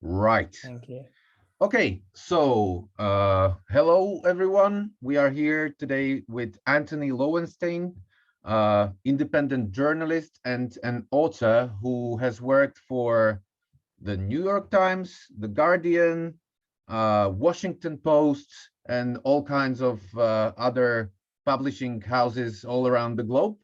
Right. Thank you. Okay, so hello everyone. We are here today with Antony Loewenstein, independent journalist and an author who has worked for the New York Times, the Guardian, Washington Post, and all kinds of other publishing houses all around the globe.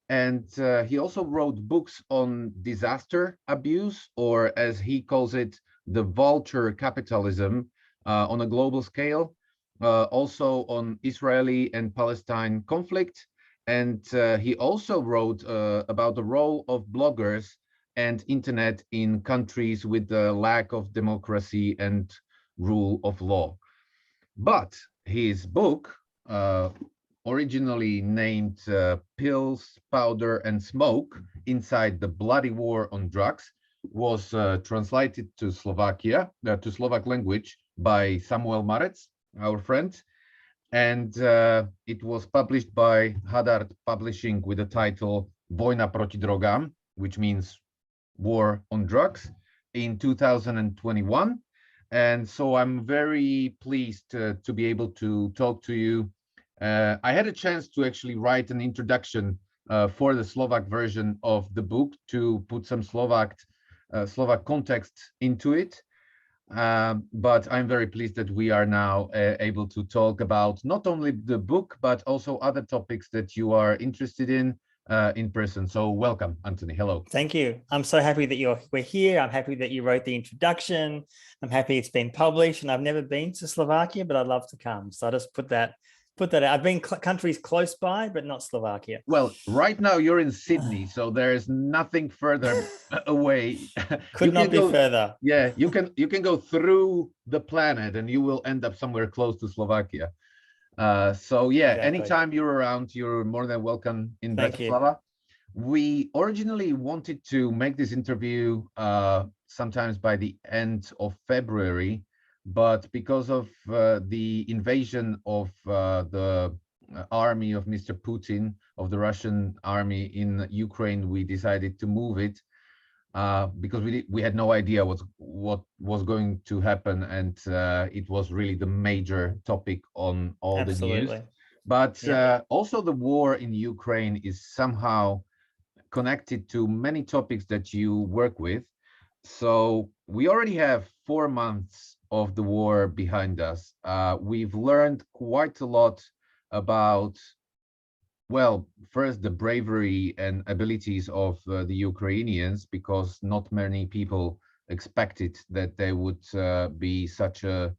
And he also wrote books on disaster abuse, or as he calls it, the Vulture capitalism on a global scale, also on Israeli and Palestine conflict. And he also wrote about the role of bloggers and internet in countries with the lack of democracy and rule of law. But his book, originally named Pills, Powder, and Smoke Inside the Bloody War on Drugs, was translated to Slovakia, to Slovak language by Samuel Marec, our friend. And it was published by Hadart Publishing with the title Vojna proti drogám, which means War on Drugs, in 2021. And so I'm very pleased to be able to talk to you. I had a chance to actually write an introduction for the Slovak version of the book to put some Slovak context into it. But I'm very pleased that we are now able to talk about not only the book, but also other topics that you are interested in person. So welcome, Antony. Hello. Thank you. I'm so happy that we're here. I'm happy that you wrote the introduction. I'm happy it's been published, and I've never been to Slovakia, but I'd love to come. So I just put that out. I've been countries close by, but not Slovakia. Well, right now you're in Sydney, so there's nothing further away. Could not be further. Yeah, you can go through the planet and you will end up somewhere close to Slovakia. So yeah, exactly. Anytime you're around, you're more than welcome in Bratislava. We originally wanted to make this interview sometimes by the end of February, but because of the invasion of the army of Mr. Putin, of the Russian army in Ukraine, we decided to move it because we had no idea what was going to happen, and it was really the major topic on all the news. But also the war in Ukraine is somehow connected to many topics that you work with. So we already have 4 months of the war behind us. We've learned quite a lot about, well, first the bravery and abilities of the Ukrainians, because not many people expected that they would be such a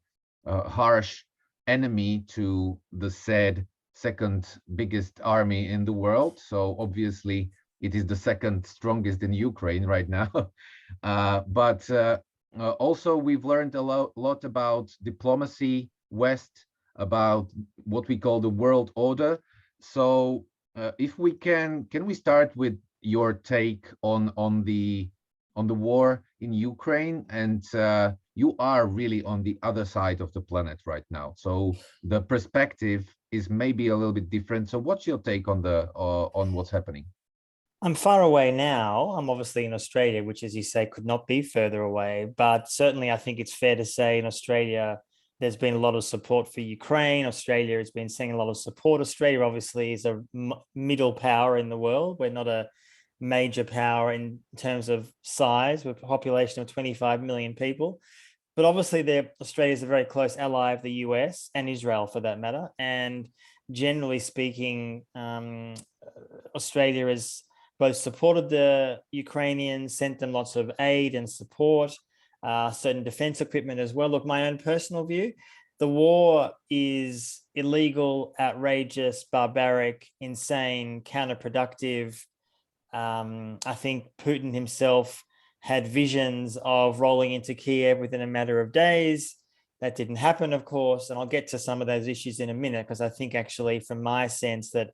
harsh enemy to the said second biggest army in the world. So obviously it is the second strongest in Ukraine right now. But also we've learned a lot about diplomacy, West, about what we call the world order. So if we can we start with your take on the war in Ukraine? And you are really on the other side of the planet right now, so the perspective is maybe a little bit different. So what's your take on what's happening? I'm far away now. I'm obviously in Australia, which, as you say, could not be further away. But certainly I think it's fair to say in Australia, there's been a lot of support for Ukraine. Australia has been seeing a lot of support. Australia obviously is a middle power in the world. We're not a major power in terms of size, with a population of 25 million people. But obviously Australia is a very close ally of the US and Israel, for that matter. And generally speaking, Australia has both supported the Ukrainians, sent them lots of aid and support, certain defense equipment as well. Look, my own personal view, the war is illegal, outrageous, barbaric, insane, counterproductive. I think Putin himself had visions of rolling into Kiev within a matter of days. That didn't happen, of course. And I'll get to some of those issues in a minute, because I think actually from my sense that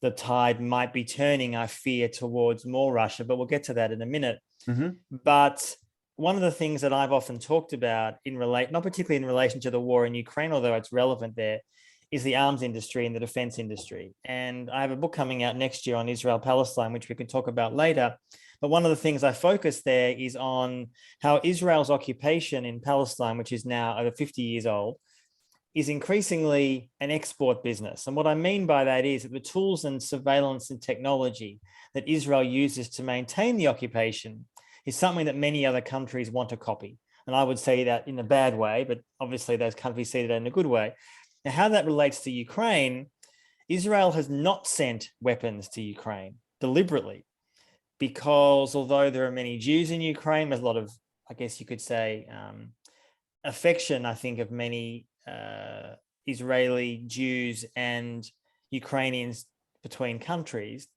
the tide might be turning, I fear, towards more Russia, but we'll get to that in a minute. Mm-hmm. But one of the things that I've often talked about not particularly in relation to the war in Ukraine, although it's relevant there, is the arms industry and the defense industry. And I have a book coming out next year on Israel-Palestine, which we can talk about later. But one of the things I focus there is on how Israel's occupation in Palestine, which is now over 50 years old, is increasingly an export business. And what I mean by that is that the tools and surveillance and technology that Israel uses to maintain the occupation is something that many other countries want to copy. And I would say that in a bad way, but obviously those countries see that in a good way. Now, how that relates to Ukraine, Israel has not sent weapons to Ukraine deliberately, because although there are many Jews in Ukraine, there's a lot of, I guess you could say, affection, I think, of many Israeli Jews and Ukrainians between countries.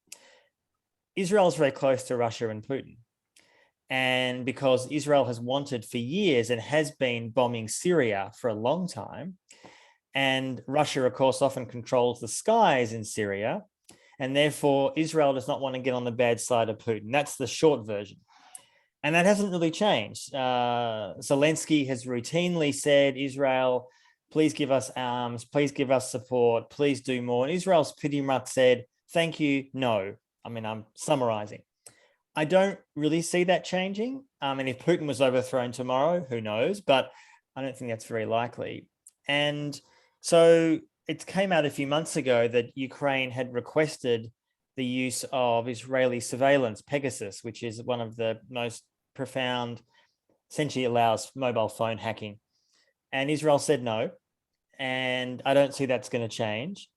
Israel is very close to Russia and Putin. And because Israel has wanted for years and has been bombing Syria for a long time, and Russia, of course, often controls the skies in Syria, and therefore Israel does not want to get on the bad side of Putin. That's the short version. And that hasn't really changed. Zelensky has routinely said, Israel, please give us arms, please give us support, please do more. And Israel's pretty much said, thank you, no. I mean, I'm summarizing. I don't really see that changing. And if Putin was overthrown tomorrow, who knows? But I don't think that's very likely. And so it came out a few months ago that Ukraine had requested the use of Israeli surveillance, Pegasus, which is one of the most profound, essentially allows mobile phone hacking. And Israel said no. And I don't see that's going to change.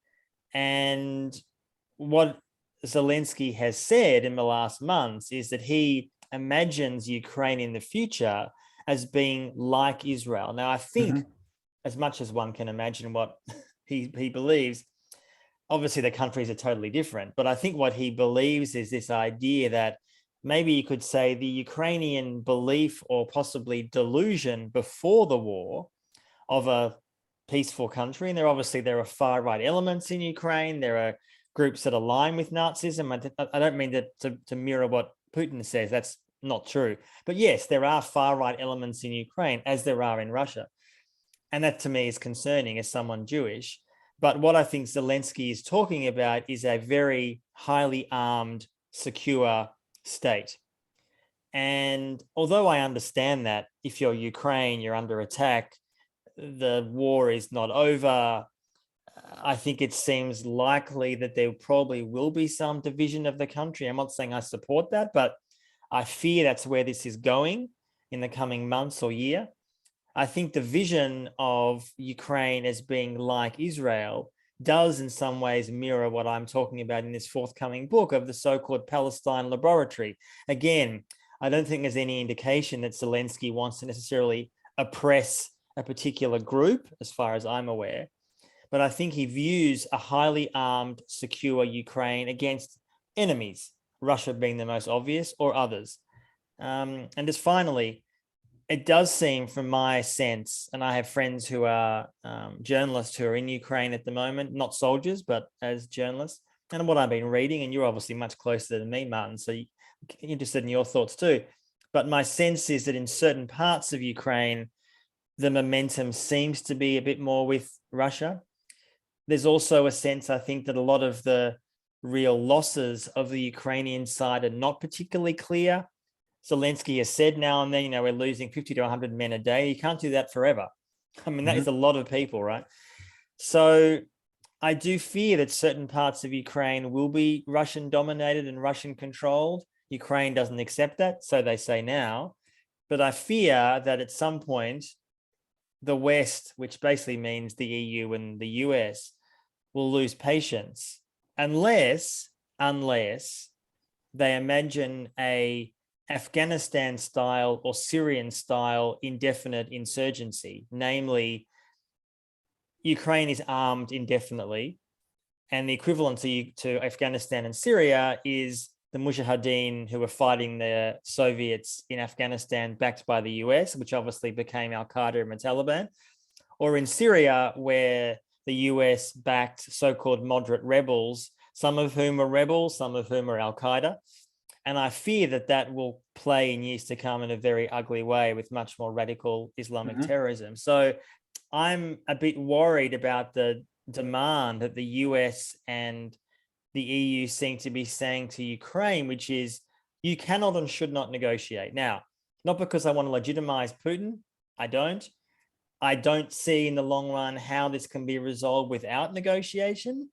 And what Zelensky has said in the last months is that he imagines Ukraine in the future as being like Israel. Now, I think as much as one can imagine what he believes, obviously the countries are totally different, but I think what he believes is this idea that maybe you could say the Ukrainian belief or possibly delusion before the war of a peaceful country. And there are far right elements in Ukraine. There are groups that align with Nazism. I don't mean to mirror what Putin says. That's not true. But yes, there are far right elements in Ukraine, as there are in Russia. And that to me is concerning as someone Jewish. But what I think Zelensky is talking about is a very highly armed, secure state. And although I understand that if you're Ukraine, you're under attack, the war is not over, I think it seems likely that there probably will be some division of the country. I'm not saying I support that, but I fear that's where this is going in the coming months or year. I think the vision of Ukraine as being like Israel does in some ways mirror what I'm talking about in this forthcoming book of the so-called Palestine Laboratory. Again, I don't think there's any indication that Zelensky wants to necessarily oppress a particular group, as far as I'm aware. But I think he views a highly armed, secure Ukraine against enemies, Russia being the most obvious, or others. And just finally, it does seem from my sense, and I have friends who are journalists who are in Ukraine at the moment, not soldiers, but as journalists, and what I've been reading, and you're obviously much closer than me, Martin, so you're interested in your thoughts too. But my sense is that in certain parts of Ukraine, the momentum seems to be a bit more with Russia. There's also a sense, I think, that a lot of the real losses of the Ukrainian side are not particularly clear. Zelensky has said now and then, we're losing 50 to 100 men a day. You can't do that forever. I mean, that is a lot of people, right? So I do fear that certain parts of Ukraine will be Russian dominated and Russian controlled. Ukraine doesn't accept that, so they say now. But I fear that at some point, the West, which basically means the EU and the US, will lose patience unless they imagine a Afghanistan-style or Syrian-style indefinite insurgency, namely Ukraine is armed indefinitely, and the equivalent to Afghanistan and Syria is the Mujahideen who were fighting the Soviets in Afghanistan backed by the US, which obviously became Al-Qaeda and the Taliban, or in Syria where the US backed so-called moderate rebels, some of whom are rebels, some of whom are Al-Qaeda. And I fear that that will play in years to come in a very ugly way with much more radical Islamic terrorism. So I'm a bit worried about the demand that the US and the EU seem to be saying to Ukraine, which is You cannot and should not negotiate. Now, not because I want to legitimize Putin. I don't see in the long run how this can be resolved without negotiation.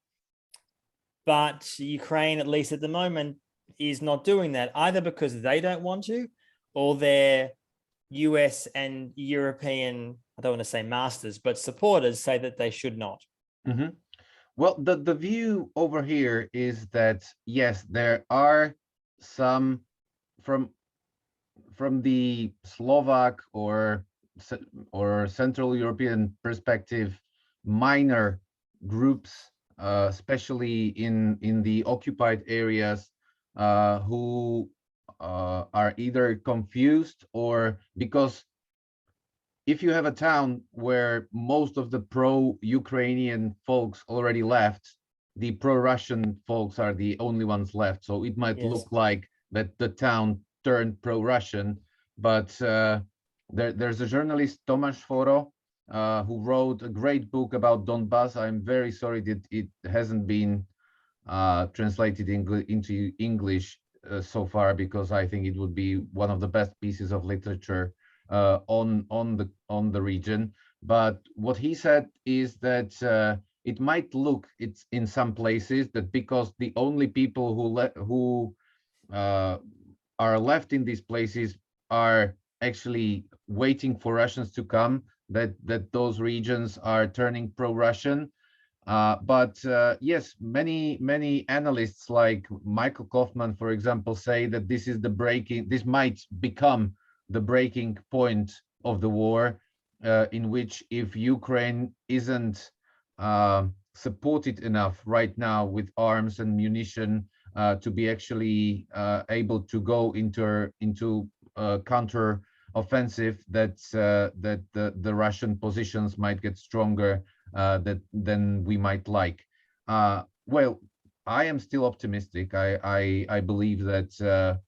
But Ukraine, at least at the moment, is not doing that, either because they don't want to, or their US and European, I don't want to say masters, but supporters say that they should not. Mm-hmm. Well, the view over here is that, yes, there are some from the Slovak or Central European perspective, minor groups, especially in the occupied areas, who are either confused, or because if you have a town where most of the pro-Ukrainian folks already left, the pro-Russian folks are the only ones left. So it might look like that the town turned pro-Russian, but there's a journalist, Tomáš Foro, who wrote a great book about Donbass. I'm very sorry that it hasn't been translated into English so far, because I think it would be one of the best pieces of literature on the region. But what he said is that it might look, it's in some places, that because the only people who are left in these places are actually waiting for Russians to come, that those regions are turning pro-Russian. But yes, many analysts like Michael Kaufman, for example, say that this might become the breaking point of the war, in which, if Ukraine isn't supported enough right now with arms and munition to be actually able to go into counter offensive, that the Russian positions might get stronger than we might like. Well, I am still optimistic. I believe that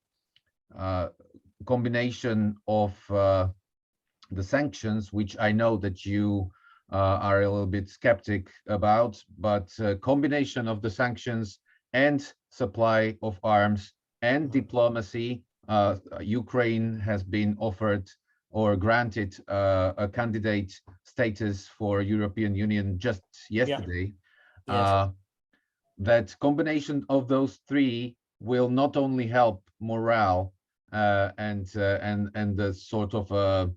combination of the sanctions, which I know that you are a little bit skeptic about, but combination of the sanctions and supply of arms and diplomacy, Ukraine has been offered or granted a candidate status for European Union just yesterday. That combination of those three will not only help morale and the sort of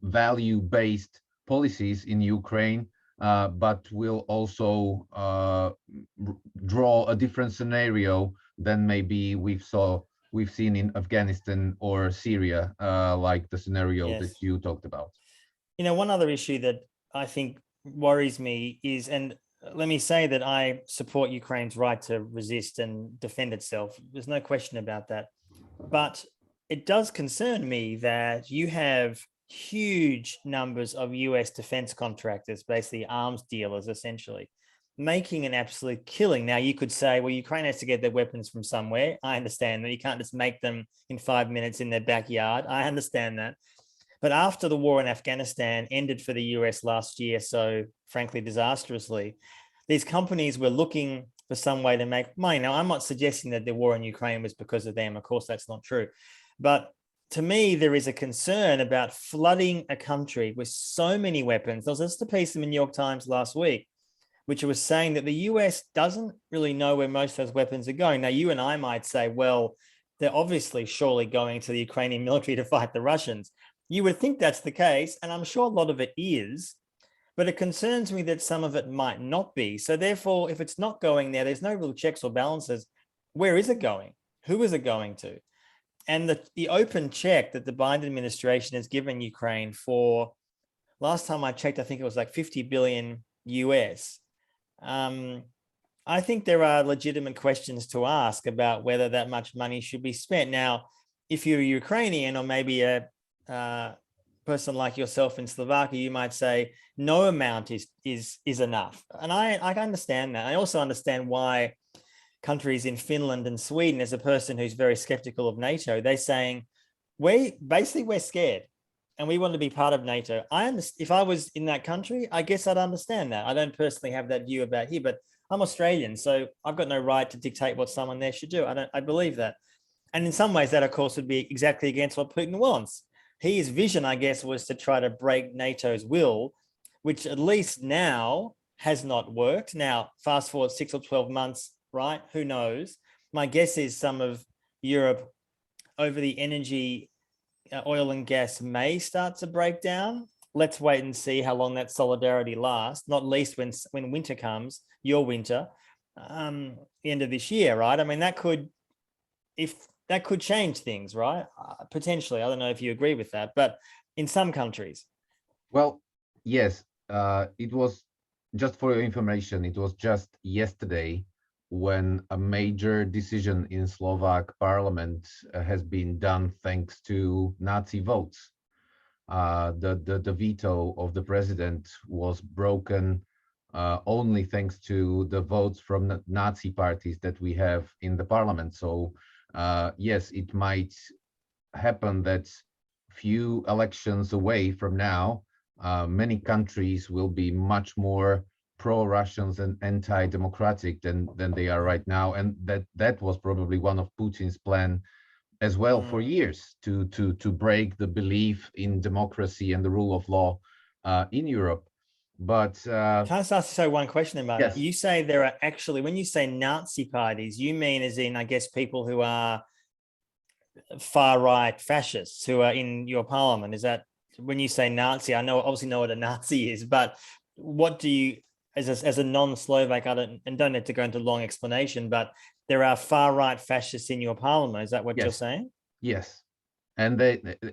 value-based policies in Ukraine, but will also draw a different scenario than maybe we've seen in Afghanistan or Syria, like the scenario that you talked about. One other issue that I think worries me is, and let me say that I support Ukraine's right to resist and defend itself. There's no question about that. But it does concern me that you have huge numbers of US defense contractors, basically arms dealers, essentially, making an absolute killing. Now, you could say, well, Ukraine has to get their weapons from somewhere. I understand that. You can't just make them in 5 minutes in their backyard. I understand that. But after the war in Afghanistan ended for the US last year, so frankly, disastrously, these companies were looking for some way to make money. Now, I'm not suggesting that the war in Ukraine was because of them. Of course, that's not true. But to me, there is a concern about flooding a country with so many weapons. There was just a piece in the New York Times last week, which was saying that the US doesn't really know where most of those weapons are going. Now, you and I might say, well, they're obviously surely going to the Ukrainian military to fight the Russians. You would think that's the case, and I'm sure a lot of it is, but it concerns me that some of it might not be. So therefore, if it's not going there, there's no real checks or balances. Where is it going? Who is it going to? And the open check that the Biden administration has given Ukraine for, last time I checked, I think it was like 50 billion US. I think there are legitimate questions to ask about whether that much money should be spent. Now, if you're a Ukrainian or maybe a person like yourself in Slovakia, you might say no amount is enough. And I understand that. I also understand why countries in Finland and Sweden, as a person who's very skeptical of NATO, they're saying, we're scared and we want to be part of NATO. If I was in that country, I guess I'd understand that. I don't personally have that view about here, but I'm Australian, so I've got no right to dictate what someone there should do. I believe that. And in some ways, that, of course, would be exactly against what Putin wants. His vision, I guess, was to try to break NATO's will, which at least now has not worked. Now, fast forward 6 or 12 months, right? Who knows? My guess is some of Europe over the energy, oil and gas may start to break down. Let's wait and see how long that solidarity lasts, not least when winter comes, your winter, the end of this year, right? I mean, that could change things, right? Potentially. I don't know if you agree with that, but in some countries. Well, yes, it was, just for your information, it was just yesterday when a major decision in Slovak parliament has been done thanks to Nazi votes. The veto of the president was broken only thanks to the votes from the Nazi parties that we have in the parliament. So yes, it might happen that few elections away from now, many countries will be much more pro-Russians and anti-democratic than they are right now, and that was probably one of Putin's plan as well for years, to break the belief in democracy and the rule of law in Europe. But can I just ask you one question about yes. it? You say there are actually, when you say Nazi parties, you mean as in, I guess, people who are far-right fascists who are in your parliament? Is that when you say Nazi? I obviously know what a Nazi is, but what do you, as a non-Slovak, don't need to go into long explanation, but there are far-right fascists in your parliament. Is that what you're saying? Yes. And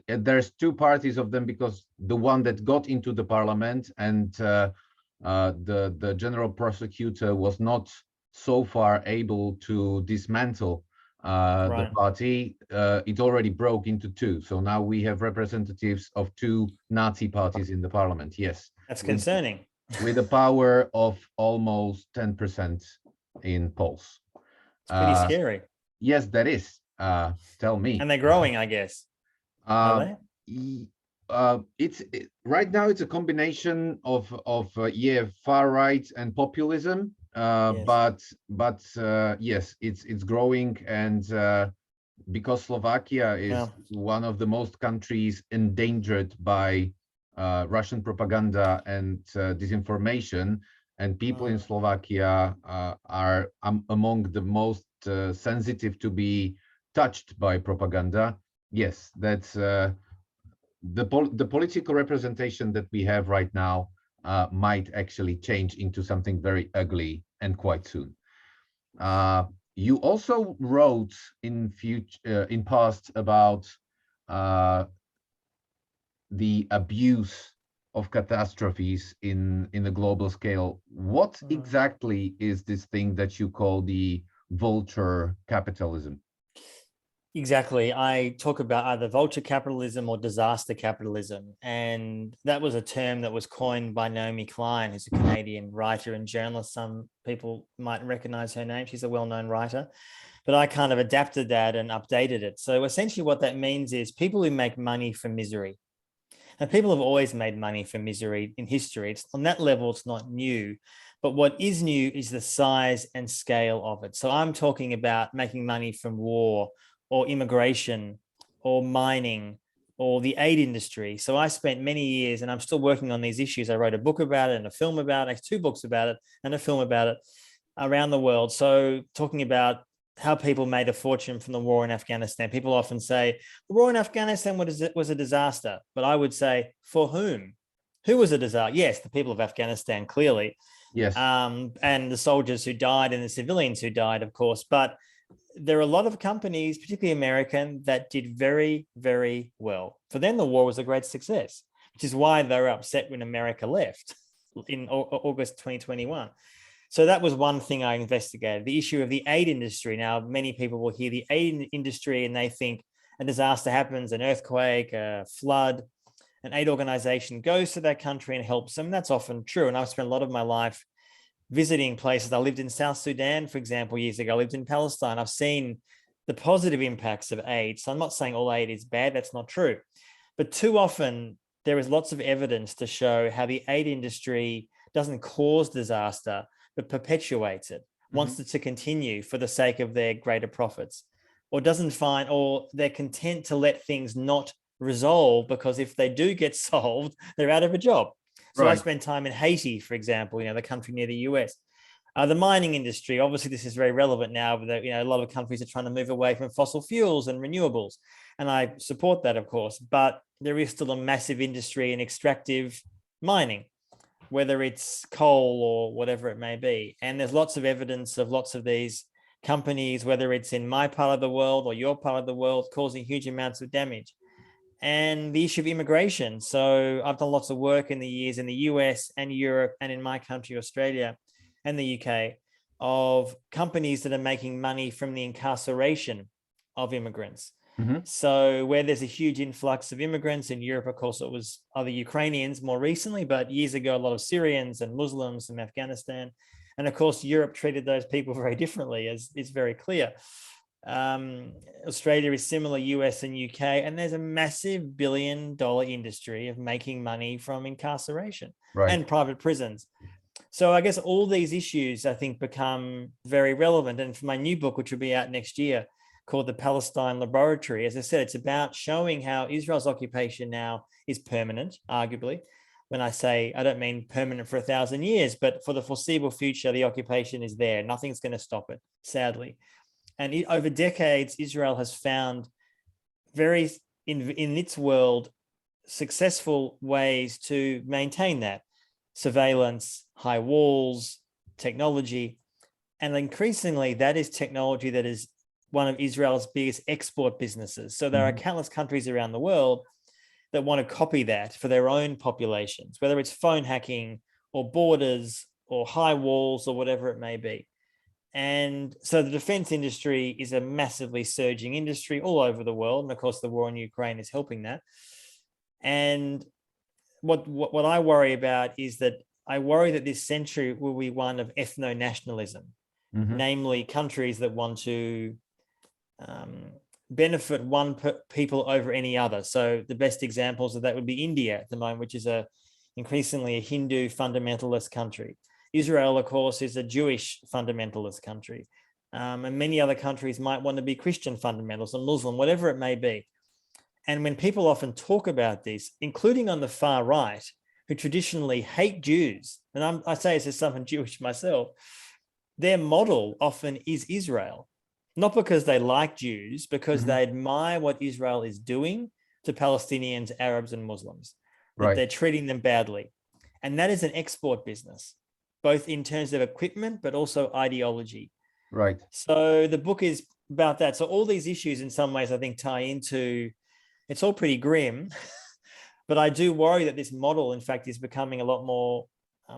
there's two parties of them, because the one that got into the parliament and the general prosecutor was not so far able to dismantle the party. It already broke into two. So now we have representatives of two Nazi parties in the parliament. Yes. That's concerning. With a power of almost 10% in polls. It's pretty scary. Yes, that is. Tell me. And they're growing, I guess. Are they? Right now it's a combination of far right and populism. Yes. But yes, it's growing, and because Slovakia is one of the most countries endangered by Russian propaganda and disinformation, and people in Slovakia are among the most sensitive to be touched by propaganda. Yes, that's the political representation that we have right now might actually change into something very ugly, and quite soon. You also wrote in past about the abuse of catastrophes in the global scale. What exactly is this thing that you call the vulture capitalism? Exactly. I talk about either vulture capitalism or disaster capitalism. And that was a term that was coined by Naomi Klein, who's a Canadian writer and journalist. Some people might recognize her name. She's a well-known writer. But I kind of adapted that and updated it. So essentially what that means is people who make money from misery. And people have always made money from misery in history. On that level, it's not new. But what is new is the size and scale of it. So I'm talking about making money from war, or immigration, or mining, or the aid industry. So I spent many years, and I'm still working on these issues. I wrote a book about it and a film about it, 2 books about it and a film about it around the world. So talking about how people made a fortune from the war in Afghanistan. People often say the war in Afghanistan was a disaster, but I would say, for whom? Who was a disaster? Yes, the people of Afghanistan, clearly. Yes. And the soldiers who died and the civilians who died, of course. But there are a lot of companies, particularly American, that did very, very well. For them, the war was a great success, which is why they were upset when America left in August 2021. So that was one thing I investigated, the issue of the aid industry. Now, many people will hear the aid industry and they think a disaster happens, an earthquake, a flood, an aid organization goes to that country and helps them. That's often true. And I've spent a lot of my life visiting places. I lived in South Sudan, for example, years ago. I lived in Palestine. I've seen the positive impacts of aid. So I'm not saying all aid is bad. That's not true. But too often, there is lots of evidence to show how the aid industry doesn't cause disaster, but perpetuates it, wants it to continue for the sake of their greater profits. or doesn't find, or they're content to let things not resolve, because if they do get solved, they're out of a job. So I spent time in Haiti, for example, the country near the US. The mining industry, obviously, this is very relevant now, but a lot of countries are trying to move away from fossil fuels and renewables, and I support that, of course. But there is still a massive industry in extractive mining, whether it's coal or whatever it may be. And there's lots of evidence of lots of these companies, whether it's in my part of the world or your part of the world, causing huge amounts of damage. And the issue of immigration. So I've done lots of work in the years in the US and Europe and in my country, Australia and the UK, of companies that are making money from the incarceration of immigrants. Mm-hmm. So where there's a huge influx of immigrants in Europe, of course, it was other Ukrainians more recently, but years ago, a lot of Syrians and Muslims from Afghanistan. And of course, Europe treated those people very differently, as is very clear. Australia is similar, US and UK, and there's a massive $1 billion industry of making money from incarceration and private prisons. So I guess all these issues, I think, become very relevant. And for my new book, which will be out next year, called The Palestine Laboratory, as I said, it's about showing how Israel's occupation now is permanent, arguably. When I say, I don't mean permanent for 1,000 years, but for the foreseeable future, the occupation is there. Nothing's going to stop it, sadly. And over decades, Israel has found very, in its world, successful ways to maintain that. Surveillance, high walls, technology. And increasingly, that is technology that is one of Israel's biggest export businesses. So there are countless countries around the world that want to copy that for their own populations, whether it's phone hacking or borders or high walls or whatever it may be. And so the defense industry is a massively surging industry all over the world. And of course, the war in Ukraine is helping that. And what I worry about is that I worry that this century will be one of ethno-nationalism, namely countries that want to benefit one people over any other. So the best examples of that would be India at the moment, which is increasingly a Hindu fundamentalist country. Israel, of course, is a Jewish fundamentalist country. And many other countries might want to be Christian fundamentalists or Muslim, whatever it may be. And when people often talk about this, including on the far right, who traditionally hate Jews, and I say this as someone Jewish myself, their model often is Israel. Not because they like Jews, because they admire what Israel is doing to Palestinians, Arabs, and Muslims, that they're treating them badly. And that is an export business, both in terms of equipment, but also ideology. Right. So the book is about that. So all these issues in some ways, I think, tie into, it's all pretty grim, but I do worry that this model, in fact, is becoming a lot more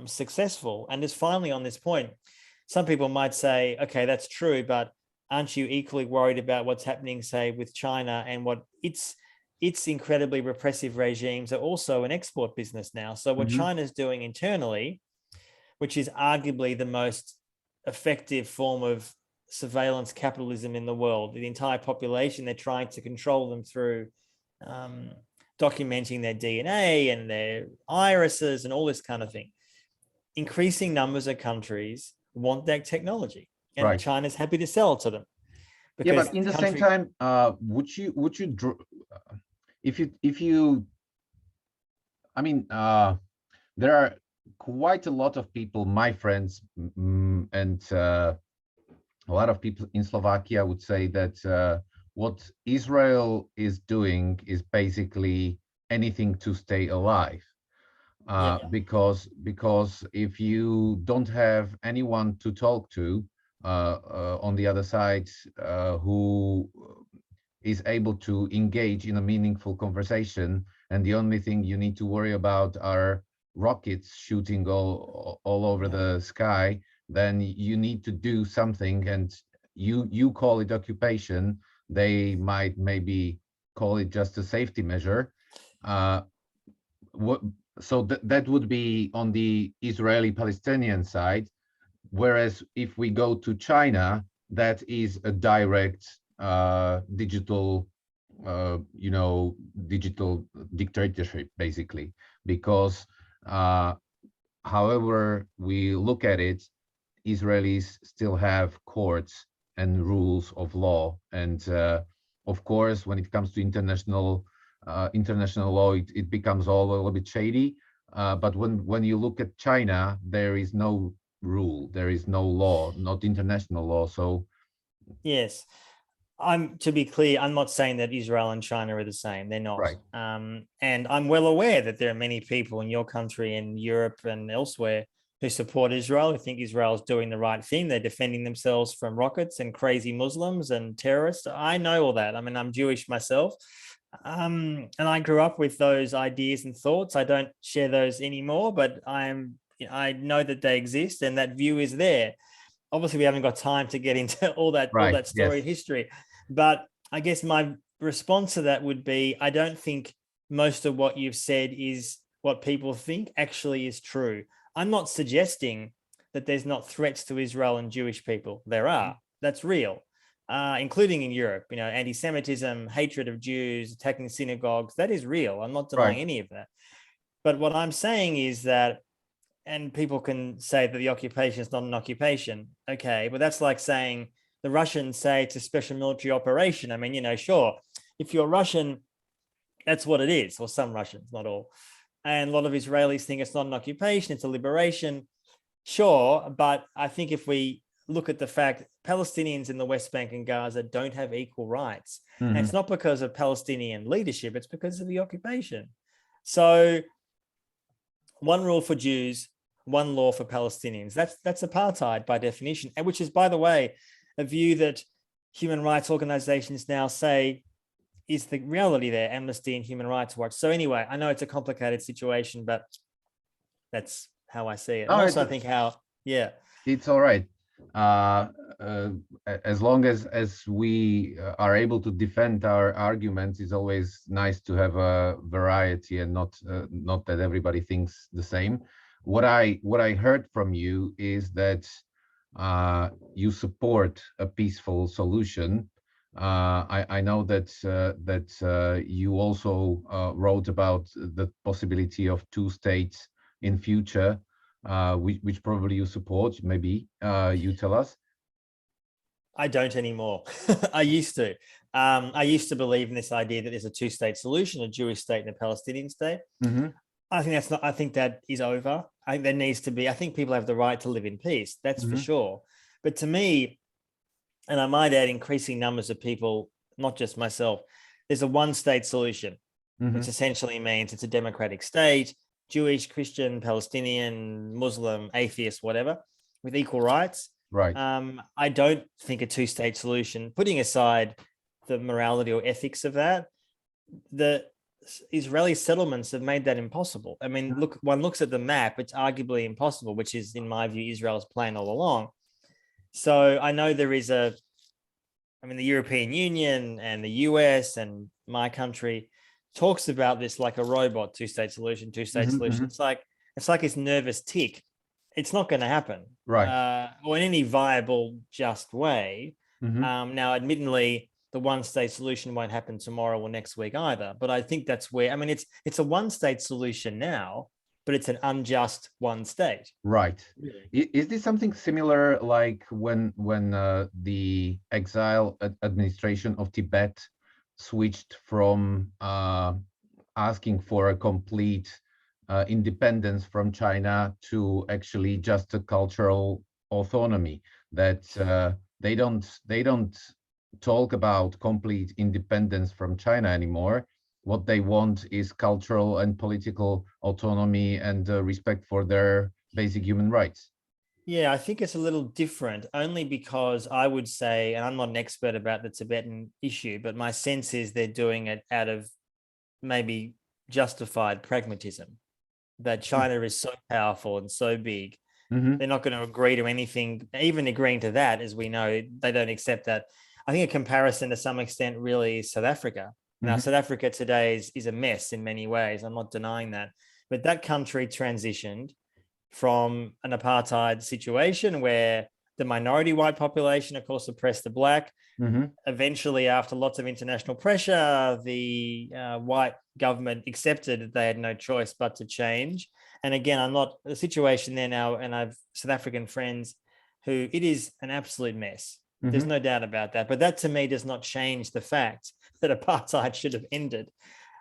successful. And just finally on this point, some people might say, okay, that's true, but aren't you equally worried about what's happening, say, with China and what its incredibly repressive regimes are also an export business now? So what China's doing internally, which is arguably the most effective form of surveillance capitalism in the world, the entire population, they're trying to control them through documenting their DNA and their irises and all this kind of thing. Increasing numbers of countries want that technology. And China's happy to sell it to them. Yeah, but in the same time, would you if you I mean, there are quite a lot of people, my friends, and a lot of people in Slovakia would say that what Israel is doing is basically anything to stay alive. Because if you don't have anyone to talk to on the other side who is able to engage in a meaningful conversation, and the only thing you need to worry about are rockets shooting all over the sky, then you need to do something, and you call it occupation. They might maybe call it just a safety measure. So that would be on the Israeli-Palestinian side. Whereas if we go to China, that is a direct digital dictatorship, basically, because however we look at it, Israelis still have courts and rules of law. And of course, when it comes to international law, it becomes all a little bit shady. But when you look at China, there is no rule, there is no law, not international law. So yes, to be clear, I'm not saying that Israel and China are the same. They're not. right. And I'm well aware that there are many people in your country and Europe and elsewhere who support Israel, who think Israel is doing the right thing. They're defending themselves from rockets and crazy Muslims and terrorists. I know all that. I mean, I'm Jewish myself. And I grew up with those ideas and thoughts. I don't share those anymore, but I know that they exist and that view is there. Obviously, we haven't got time to get into all that story and history, but I guess my response to that would be, I don't think most of what you've said is what people think actually is true. I'm not suggesting that there's not threats to Israel and Jewish people. There are. That's real, including in Europe. You know, anti-Semitism, hatred of Jews, attacking synagogues, that is real. I'm not denying any of that. But what I'm saying is that, and people can say that the occupation is not an occupation. Okay, but that's like saying the Russians say it's a special military operation. I mean, you know, sure, if you're Russian, that's what it is, or some Russians, not all. And a lot of Israelis think it's not an occupation, it's a liberation. Sure, but I think if we look at the fact Palestinians in the West Bank and Gaza don't have equal rights, and it's not because of Palestinian leadership, it's because of the occupation. So one rule for Jews, one law for Palestinians. That's apartheid by definition, and which is, by the way, a view that human rights organizations now say is the reality there, Amnesty and Human Rights Watch. So anyway, I know it's a complicated situation, but that's how I see it. And also, I think it's all right. As long as we are able to defend our arguments, it's always nice to have a variety and not that everybody thinks the same. What I heard from you is that you support a peaceful solution. I know that you also wrote about the possibility of two states in future, which probably you support. Maybe you tell us. I don't anymore. I used to. I used to believe in this idea that there's a two-state solution, a Jewish state and a Palestinian state. I think that's not. I think that is over. I think there needs to be. I think people have the right to live in peace. That's for sure. But to me, and I might add increasing numbers of people, not just myself, there's a one-state solution, which essentially means it's a democratic state, Jewish, Christian, Palestinian, Muslim, atheist, whatever, with equal rights. Right. I don't think a two-state solution, putting aside the morality or ethics of that, the Israeli settlements have made that impossible. I mean, look, one looks at the map, it's arguably impossible, which is, in my view, Israel's plan all along. So I know there is the European Union and the US and my country talks about this like a robot, two-state solution. It's like this nervous tick. It's not going to happen, right? Or in any viable, just way. Now, admittedly, the one-state solution won't happen tomorrow or next week either. But I think that's where, I mean, it's a one-state solution now, but it's an unjust one state. Right. Is this something similar like when the exile administration of Tibet switched from asking for a complete independence from China to actually just a cultural autonomy, that they don't talk about complete independence from China anymore. What they want is cultural and political autonomy and respect for their basic human rights. Yeah, I think it's a little different, only because I would say, and I'm not an expert about the Tibetan issue, but my sense is they're doing it out of maybe justified pragmatism, that China is so powerful and so big. They're not going to agree to anything, even agreeing to that, as we know, they don't accept that. I think a comparison to some extent really is South Africa. Now, South Africa today is a mess in many ways. I'm not denying that. But that country transitioned from an apartheid situation where the minority white population, of course, oppressed the black. Eventually, after lots of international pressure, the white government accepted that they had no choice but to change. And again, I'm not the situation there now, and I've South African friends who it is an absolute mess. There's no doubt about that. But that to me does not change the fact that apartheid should have ended.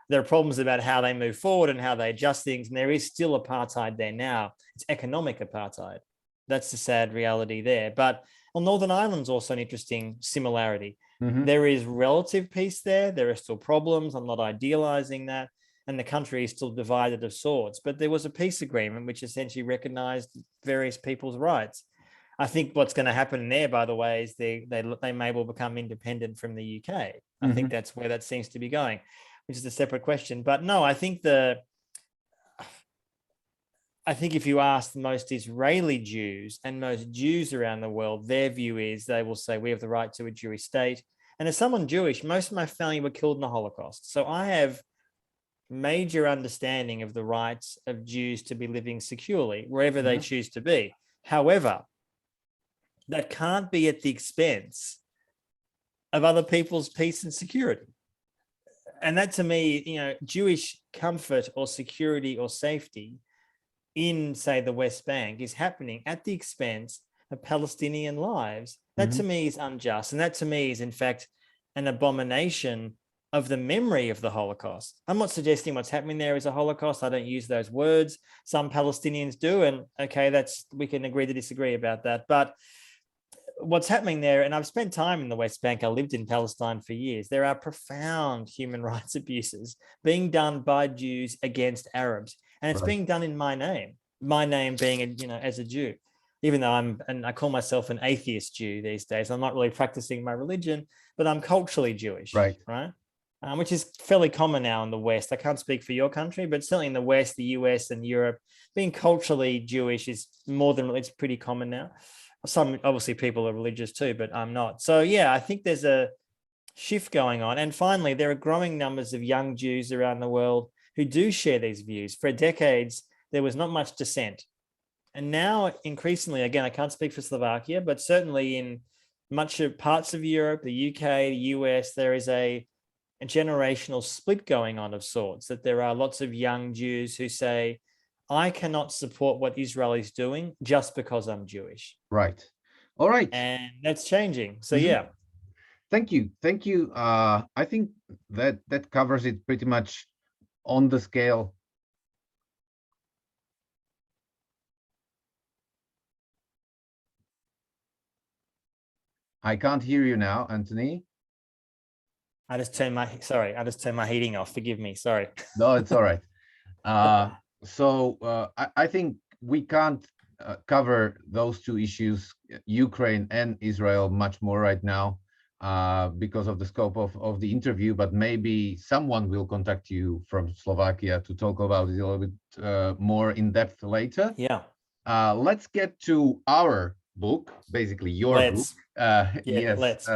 There are problems about how they move forward and how they adjust things. And there is still apartheid there now. It's economic apartheid. That's the sad reality there. But on Northern Ireland's also an interesting similarity. There is relative peace there. There are still problems. I'm not idealizing that. And the country is still divided of sorts. But there was a peace agreement which essentially recognized various people's rights. I think what's going to happen there, by the way, is they may well become independent from the UK. I think that's where that seems to be going, which is a separate question. But no, I think if you ask most Israeli Jews and most Jews around the world, their view is they will say we have the right to a Jewish state. And as someone Jewish, most of my family were killed in the Holocaust. So I have major understanding of the rights of Jews to be living securely wherever they choose to be. However, that can't be at the expense of other people's peace and security. And that to me, Jewish comfort or security or safety in, say, the West Bank is happening at the expense of Palestinian lives. That to me is unjust. And that to me is, in fact, an abomination of the memory of the Holocaust. I'm not suggesting what's happening there is a Holocaust. I don't use those words. Some Palestinians do. And okay, we can agree to disagree about that. But what's happening there, and I've spent time in the West Bank, I lived in Palestine for years, there are profound human rights abuses being done by Jews against Arabs. And it's being done in my name being, as a Jew, even though I call myself an atheist Jew these days. I'm not really practicing my religion, but I'm culturally Jewish, right? Which is fairly common now in the West. I can't speak for your country, but certainly in the West, the US and Europe, being culturally Jewish is it's pretty common now. Some obviously people are religious too, but I'm not. So yeah, I think there's a shift going on. And finally, there are growing numbers of young Jews around the world who do share these views. For decades, there was not much dissent. And now increasingly, again, I can't speak for Slovakia, but certainly in much of parts of Europe, the UK, the US, there is a generational split going on of sorts, that there are lots of young Jews who say, I cannot support what Israel is doing just because I'm Jewish. Right. All right. And that's changing. So yeah. Thank you. I think that covers it pretty much on the scale. I can't hear you now, Antony. I just turned my heating off. Forgive me. Sorry. No, it's all right. So I think we can't cover those two issues, Ukraine and Israel, much more right now because of the scope of the interview, but maybe someone will contact you from Slovakia to talk about it a little bit more in depth later. Yeah. Let's get to our book, basically your book. Yes. Let's.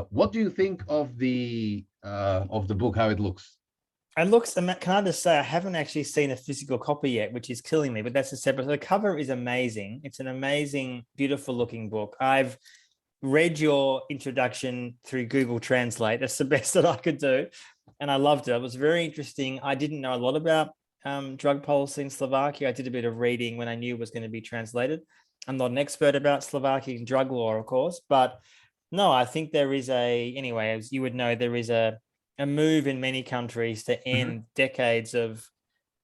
What do you think of the book, how it looks? It looks, can I just say, I haven't actually seen a physical copy yet, which is killing me, but that's a separate. The cover is amazing. It's an amazing, beautiful looking book. I've read your introduction through Google Translate. That's the best that I could do. And I loved it. It was very interesting. I didn't know a lot about drug policy in Slovakia. I did a bit of reading when I knew it was going to be translated. I'm not an expert about Slovakian drug law, of course, but no, I think there is anyway, as you would know, there is a move in many countries to end decades of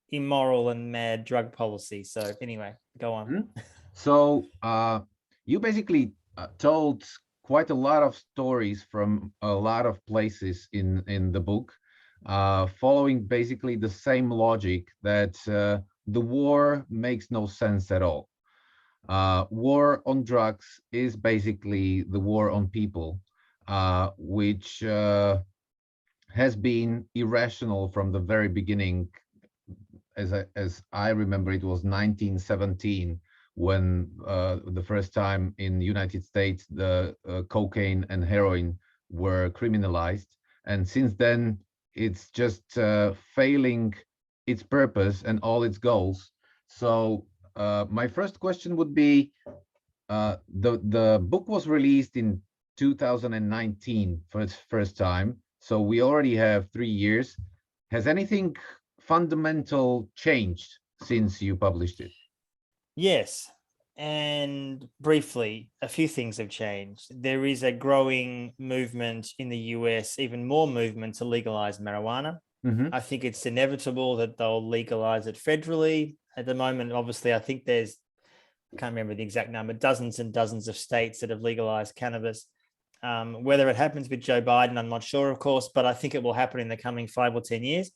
immoral and mad drug policy. So anyway, go on. So you basically told quite a lot of stories from a lot of places in the book, following basically the same logic that the war makes no sense at all. War on drugs is basically the war on people, which has been irrational from the very beginning. As I remember, it was 1917 when the first time in the United States the cocaine and heroin were criminalized, and since then it's just failing its purpose and all its goals. So my first question would be, the book was released in 2019 for its first time, so we already have 3 years. Has anything fundamental changed since you published it? Yes, And briefly, a few things have changed. There is a growing movement in the US, even more movement to legalize marijuana. I think it's inevitable that they'll legalize it federally. At the moment, obviously, I think I can't remember the exact number, dozens and dozens of states that have legalized cannabis. Whether it happens with Joe Biden, I'm not sure, of course, but I think it will happen in the coming 5 or 10 years.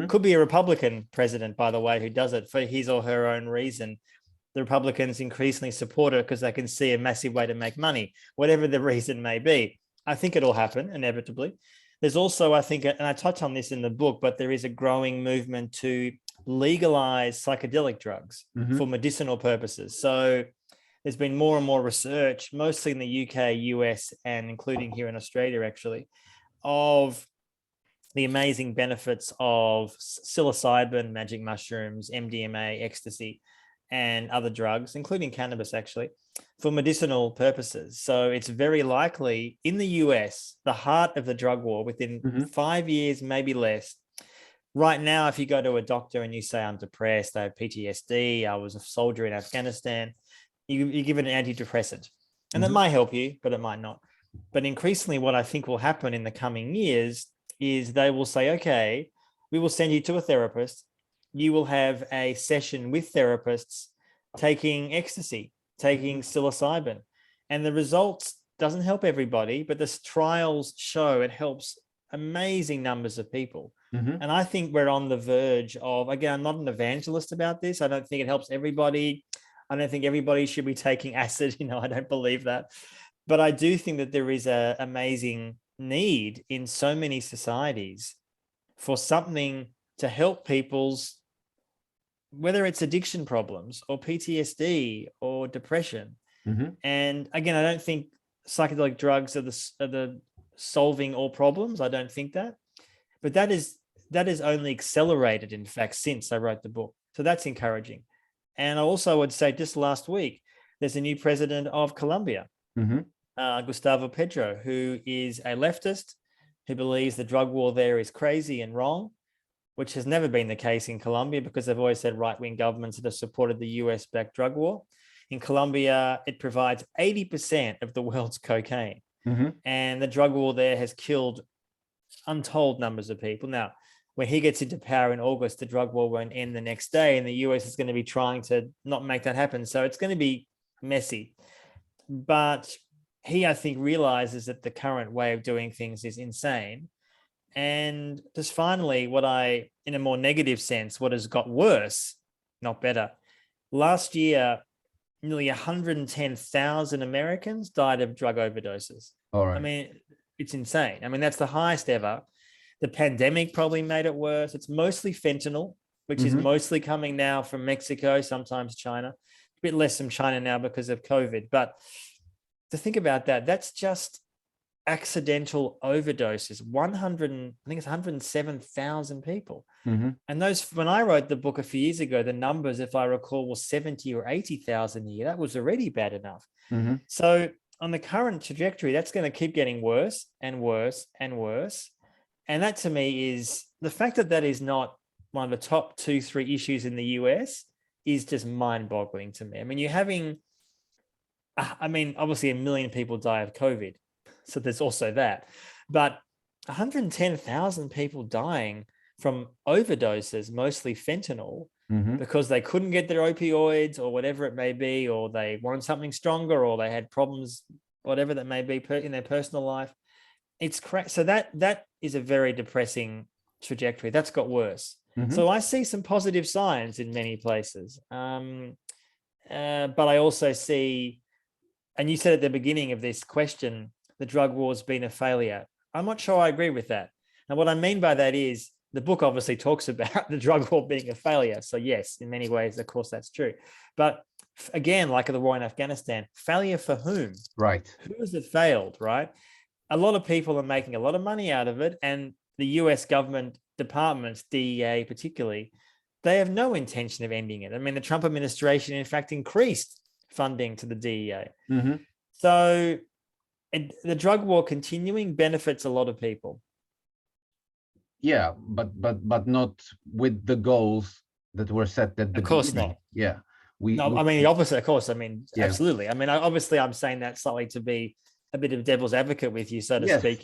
Could be a Republican president, by the way, who does it for his or her own reason. The Republicans increasingly support it because they can see a massive way to make money, whatever the reason may be. I think it'll happen inevitably. There's also, I think, and I touch on this in the book, but there is a growing movement to legalize psychedelic drugs for medicinal purposes. So there's been more and more research, mostly in the UK, US, and including here in Australia, actually, of the amazing benefits of psilocybin, magic mushrooms, MDMA, ecstasy, and other drugs, including cannabis, actually, for medicinal purposes. So it's very likely in the US, the heart of the drug war, within 5 years, maybe less. Right now, if you go to a doctor and you say, I'm depressed, I have PTSD, I was a soldier in Afghanistan, you give it an antidepressant. And that might help you, but it might not. But increasingly, what I think will happen in the coming years is they will say, okay, we will send you to a therapist. You will have a session with therapists taking ecstasy, taking psilocybin. And the results doesn't help everybody, but the trials show it helps amazing numbers of people. And I think we're on the verge of, again, I'm not an evangelist about this. I don't think it helps everybody. I don't think everybody should be taking acid. I don't believe that. But I do think that there is an amazing need in so many societies for something to help people's, whether it's addiction problems or PTSD or depression. And again, I don't think psychedelic drugs are the solving all problems. I don't think that. But that is only accelerated, in fact, since I wrote the book. So that's encouraging. And I also would say just last week, there's a new president of Colombia, Gustavo Petro, who is a leftist, who believes the drug war there is crazy and wrong, which has never been the case in Colombia because they've always had right-wing governments that have supported the US-backed drug war. In Colombia, it provides 80% of the world's cocaine. And the drug war there has killed untold numbers of people. Now, when he gets into power in August, the drug war won't end the next day, and the US is going to be trying to not make that happen. So it's going to be messy. But he, I think, realizes that the current way of doing things is insane. And just finally, in a more negative sense, what has got worse, not better. Last year, nearly 110,000 Americans died of drug overdoses. All right. I mean, it's insane. I mean, that's the highest ever. The pandemic probably made it worse. It's mostly fentanyl, which is mostly coming now from Mexico, sometimes China. A bit less from China now because of COVID. But to think about that, that's just accidental overdoses. 107,000 people. And those, when I wrote the book a few years ago, the numbers, if I recall, were 70 or 80,000 a year. That was already bad enough. So on the current trajectory, that's going to keep getting worse and worse and worse. And that to me is the fact that is not one of the top 2-3 issues in the US is just mind-boggling to me. I mean, obviously 1 million people die of COVID. So there's also that. But 110,000 people dying from overdoses, mostly fentanyl, because they couldn't get their opioids or whatever it may be, or they wanted something stronger, or they had problems, whatever that may be in their personal life. It's crazy. So that is a very depressing trajectory. That's got worse. So I see some positive signs in many places. But I also see, and you said at the beginning of this question, the drug war has been a failure. I'm not sure I agree with that. And what I mean by that is the book obviously talks about the drug war being a failure. So yes, in many ways, of course, that's true. But again, like the war in Afghanistan, failure for whom? Right. Who has it failed, right? A lot of people are making a lot of money out of it. And the US government departments, DEA particularly, they have no intention of ending it. I mean, the Trump administration, in fact, increased funding to the DEA. So the drug war continuing benefits a lot of people. Yeah, but not with the goals that were set at the beginning. Of course not. Yeah. No, I mean the opposite, of course. I mean, absolutely. I mean, obviously, I'm saying that slightly to be a bit of devil's advocate with you, so to speak.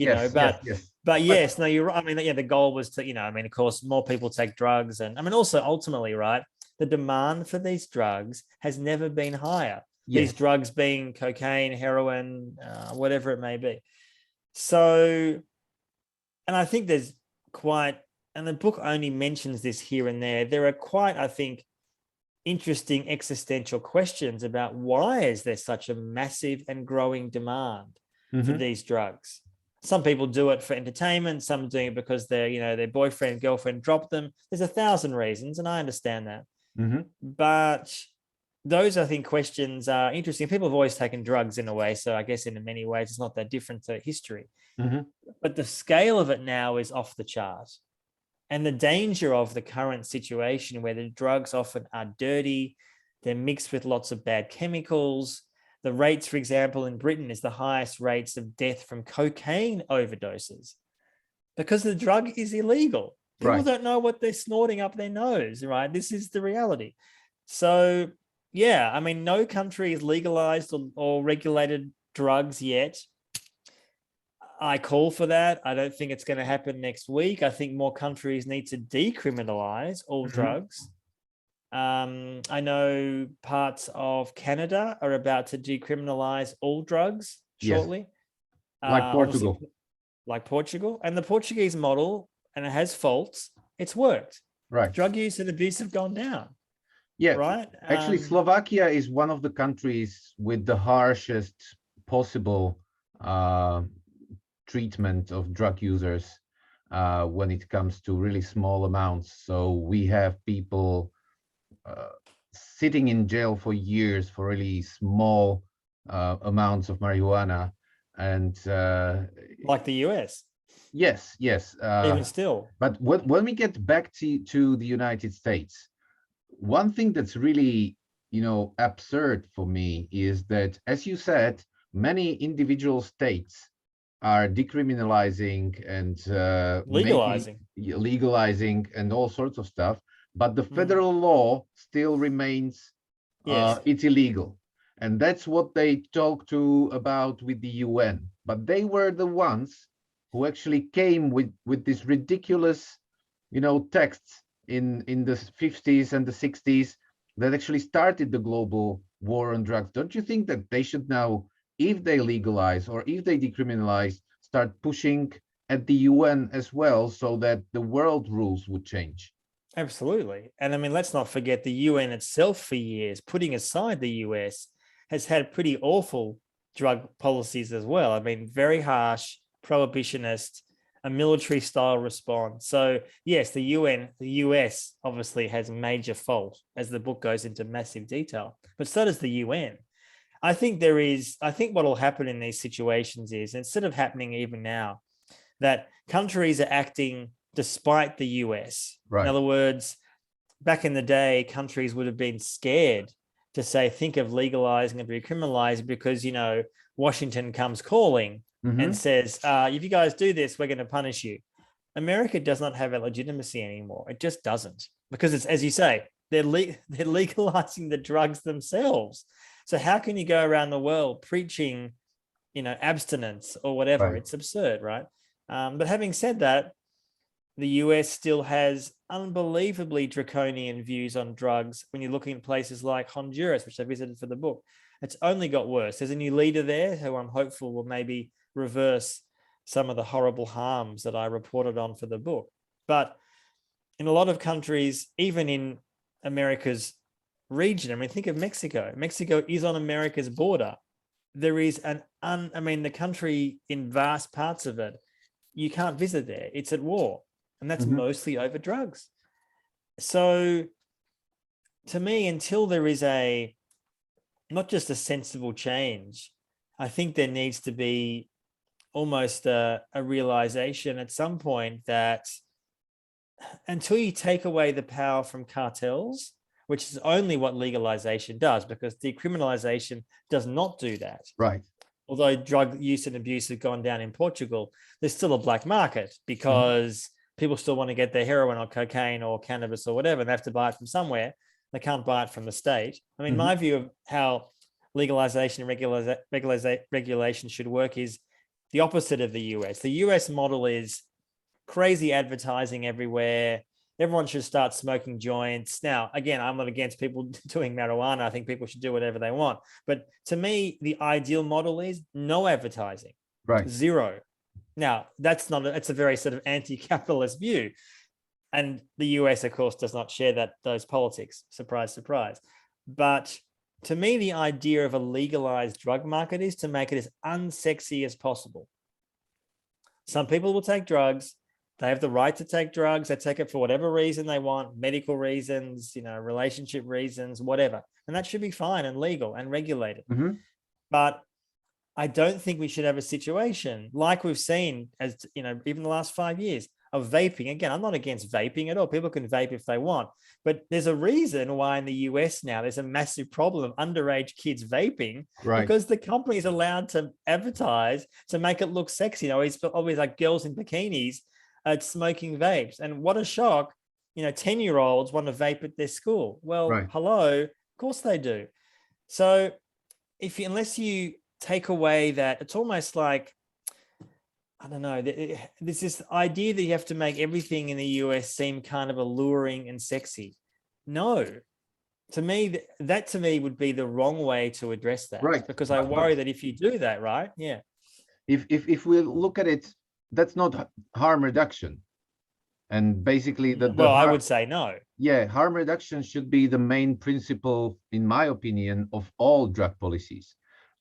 But yes, no, you're right. I mean, yeah, the goal was to, I mean, of course, more people take drugs, and I mean, also ultimately, right, the demand for these drugs has never been higher. These drugs being cocaine, heroin, whatever it may be. So, and I think there's quite, and the book only mentions this here and there are quite, I think, interesting existential questions about why is there such a massive and growing demand for these drugs. Some people do it for entertainment, some doing it because their boyfriend, girlfriend dropped them. There's 1,000 reasons, and I understand that. But those, I think, questions are interesting. People have always taken drugs in a way, so I guess in many ways it's not that different to history. But the scale of it now is off the chart. And the danger of the current situation where the drugs often are dirty, they're mixed with lots of bad chemicals. The rates, for example, in Britain is the highest rates of death from cocaine overdoses because the drug is illegal. People don't know what they're snorting up their nose, right? This is the reality. So, yeah, I mean, no country has legalized or regulated drugs yet. I call for that. I don't think it's going to happen next week. I think more countries need to decriminalize all drugs. I know parts of Canada are about to decriminalize all drugs shortly. Like Portugal. Like Portugal. And the Portuguese model, and it has faults, it's worked. Right. Drug use and abuse have gone down. Yeah. Right. Actually, Slovakia is one of the countries with the harshest possible treatment of drug users when it comes to really small amounts. So we have people sitting in jail for years for really small amounts of marijuana, and like the US. Yes. Even still. But when we get back to the United States, one thing that's really, absurd for me is that, as you said, many individual states are decriminalizing and legalizing and all sorts of stuff, but the federal law still remains it's illegal. And that's what they talked about with the UN. But they were the ones who actually came with this ridiculous, texts in the 50s and the 60s that actually started the global war on drugs. Don't you think that they should now, if they legalize or if they decriminalize, start pushing at the UN as well so that the world rules would change? Absolutely. And I mean, let's not forget the UN itself for years, putting aside the US, has had pretty awful drug policies as well. I mean, very harsh, prohibitionist, a military style response. So yes, the US obviously has major fault, as the book goes into massive detail, but so does the UN. I think what will happen in these situations is, instead of happening even now, that countries are acting despite the US. Right. In other words, back in the day, countries would have been scared to say, think of legalizing and decriminalizing because, Washington comes calling and says, if you guys do this, we're going to punish you. America does not have that legitimacy anymore. It just doesn't, because it's, as you say, they're legalizing the drugs themselves. So how can you go around the world preaching, abstinence or whatever? Right. It's absurd, right? But having said that, the US still has unbelievably draconian views on drugs when you're looking at places like Honduras, which I visited for the book. It's only got worse. There's a new leader there who I'm hopeful will maybe reverse some of the horrible harms that I reported on for the book. But in a lot of countries, even in America's region, I mean, think of Mexico. Mexico is on America's border. There is the country, in vast parts of it, you can't visit there. It's at war. And that's mostly over drugs. So to me, until there is not just a sensible change, I think there needs to be almost a realization at some point that until you take away the power from cartels, which is only what legalization does, because decriminalization does not do that. Right. Although drug use and abuse have gone down in Portugal, there's still a black market because people still want to get their heroin or cocaine or cannabis or whatever, and they have to buy it from somewhere. They can't buy it from the state. I mean, my view of how legalization and regulation should work is the opposite of the US. The US model is crazy advertising everywhere. Everyone should start smoking joints. Now, again, I'm not against people doing marijuana. I think people should do whatever they want. But to me, the ideal model is no advertising, right? Zero. Now, it's a very sort of anti-capitalist view. And the US, of course, does not share those politics. Surprise, surprise. But to me, the idea of a legalized drug market is to make it as unsexy as possible. Some people will take drugs. They have the right to take drugs. They take it for whatever reason they want, medical reasons, relationship reasons, whatever. And that should be fine and legal and regulated. But I don't think we should have a situation like we've seen as, even the last 5 years of vaping. Again, I'm not against vaping at all. People can vape if they want. But there's a reason why in the US now there's a massive problem of underage kids vaping, because the company is allowed to advertise to make it look sexy. It's always like girls in bikinis smoking vapes. And what a shock, 10-year-olds want to vape at their school. Well, hello, of course they do. So unless you take away that, it's almost like, I don't know, there's this idea that you have to make everything in the US seem kind of alluring and sexy. No, to me, that to me would be the wrong way to address that. Right. Because I worry that if you do that, right? Yeah. If we look at it, that's not harm reduction. And basically I would say no. Yeah, harm reduction should be the main principle, in my opinion, of all drug policies.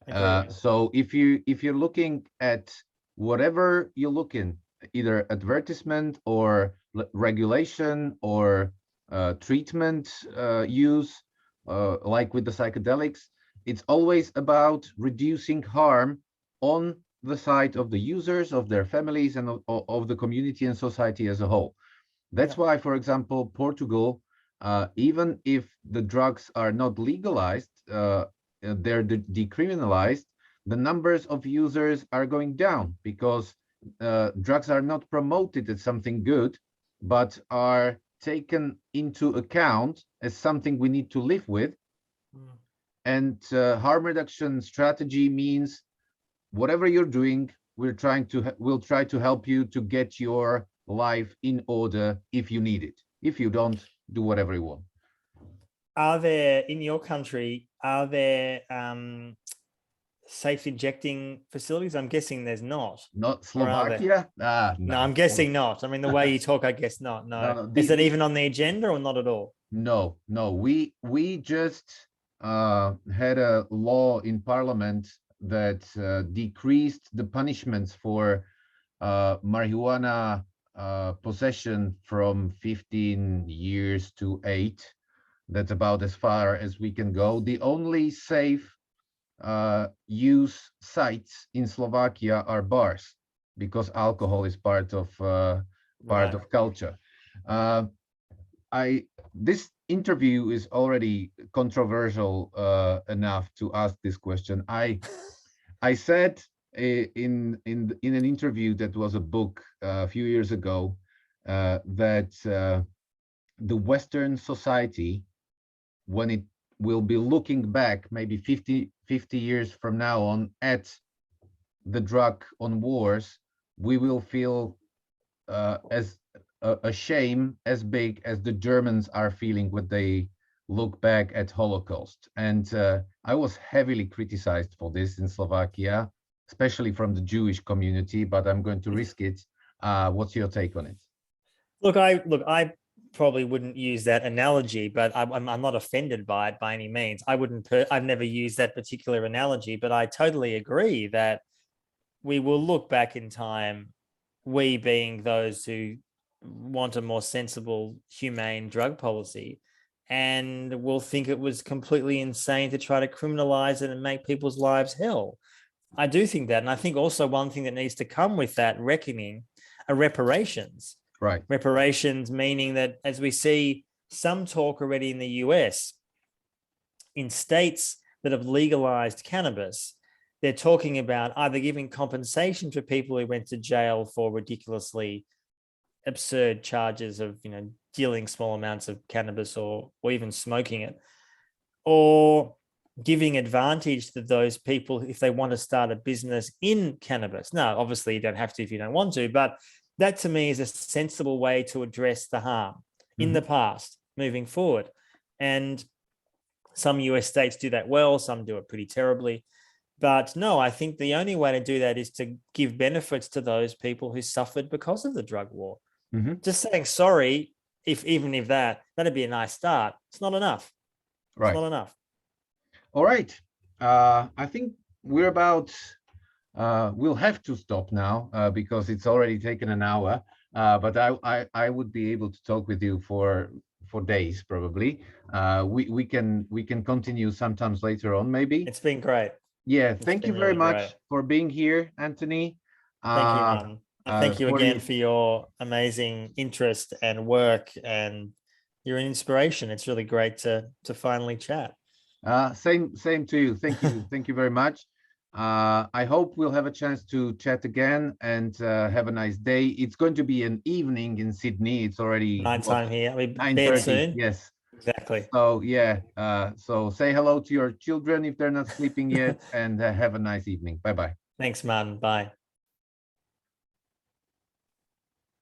So if you're looking at whatever you look in, either advertisement or regulation or treatment use, like with the psychedelics, it's always about reducing harm on the side of the users, of their families, and of the community and society as a whole. That's why, for example, Portugal, even if the drugs are not legalized, they're decriminalized, the numbers of users are going down because drugs are not promoted as something good, but are taken into account as something we need to live with. And harm reduction strategy means whatever you're doing, we'll try to help you to get your life in order if you need it. If you don't, do whatever you want. Are there, in your country, safe injecting facilities? I'm guessing there's not. Not Slovakia? No, I'm guessing not. I mean, the way you talk, I guess not. No. Is it even on the agenda or not at all? No. We just had a law in Parliament that decreased the punishments for marijuana possession from 15 years to 8. That's about as far as we can go. The only safe use sites in Slovakia are bars, because alcohol is part of culture. This interview is already controversial enough to ask this question. I said in an interview that was a book a few years ago that the Western society, when it will be looking back maybe 50 years from now on at the drug on wars, we will feel as a shame as big as the Germans are feeling when they look back at Holocaust. And I was heavily criticized for this in Slovakia, especially from the Jewish community, but I'm going to risk it. What's your take on it? Look, I probably wouldn't use that analogy, but I'm not offended by it by any means. I've never used that particular analogy, but I totally agree that we will look back in time, we being those who want a more sensible, humane drug policy, and we'll think it was completely insane to try to criminalize it and make people's lives hell. I do think that. And I think also one thing that needs to come with that reckoning are reparations. Right. Reparations, meaning that, as we see some talk already in the US, in states that have legalized cannabis, they're talking about either giving compensation for people who went to jail for ridiculously absurd charges of, dealing small amounts of cannabis or even smoking it, or giving advantage to those people if they want to start a business in cannabis. Now, obviously, you don't have to if you don't want to, but that to me is a sensible way to address the harm in the past moving forward. And some US states do that well, some do it pretty terribly. But no, I think the only way to do that is to give benefits to those people who suffered because of the drug war. Just saying sorry, even if that'd be a nice start. It's not enough. Right. It's not enough. All right. I think we're about, we'll have to stop now because it's already taken an hour. But I would be able to talk with you for days probably. We can continue sometimes later on maybe. It's been great. Yeah, thank you very much for being here, Antony. Thank you, Martin. And thank you again for your amazing interest and work, and you're an inspiration. It's really great to finally chat. Same to you. Thank you very much. I hope we'll have a chance to chat again, and have a nice day. It's going to be an evening in Sydney. It's already night time here. We'll be 9:30 soon. Yes. Exactly. So yeah, so say hello to your children if they're not sleeping yet, and have a nice evening. Bye-bye. Thanks, Martin. Bye.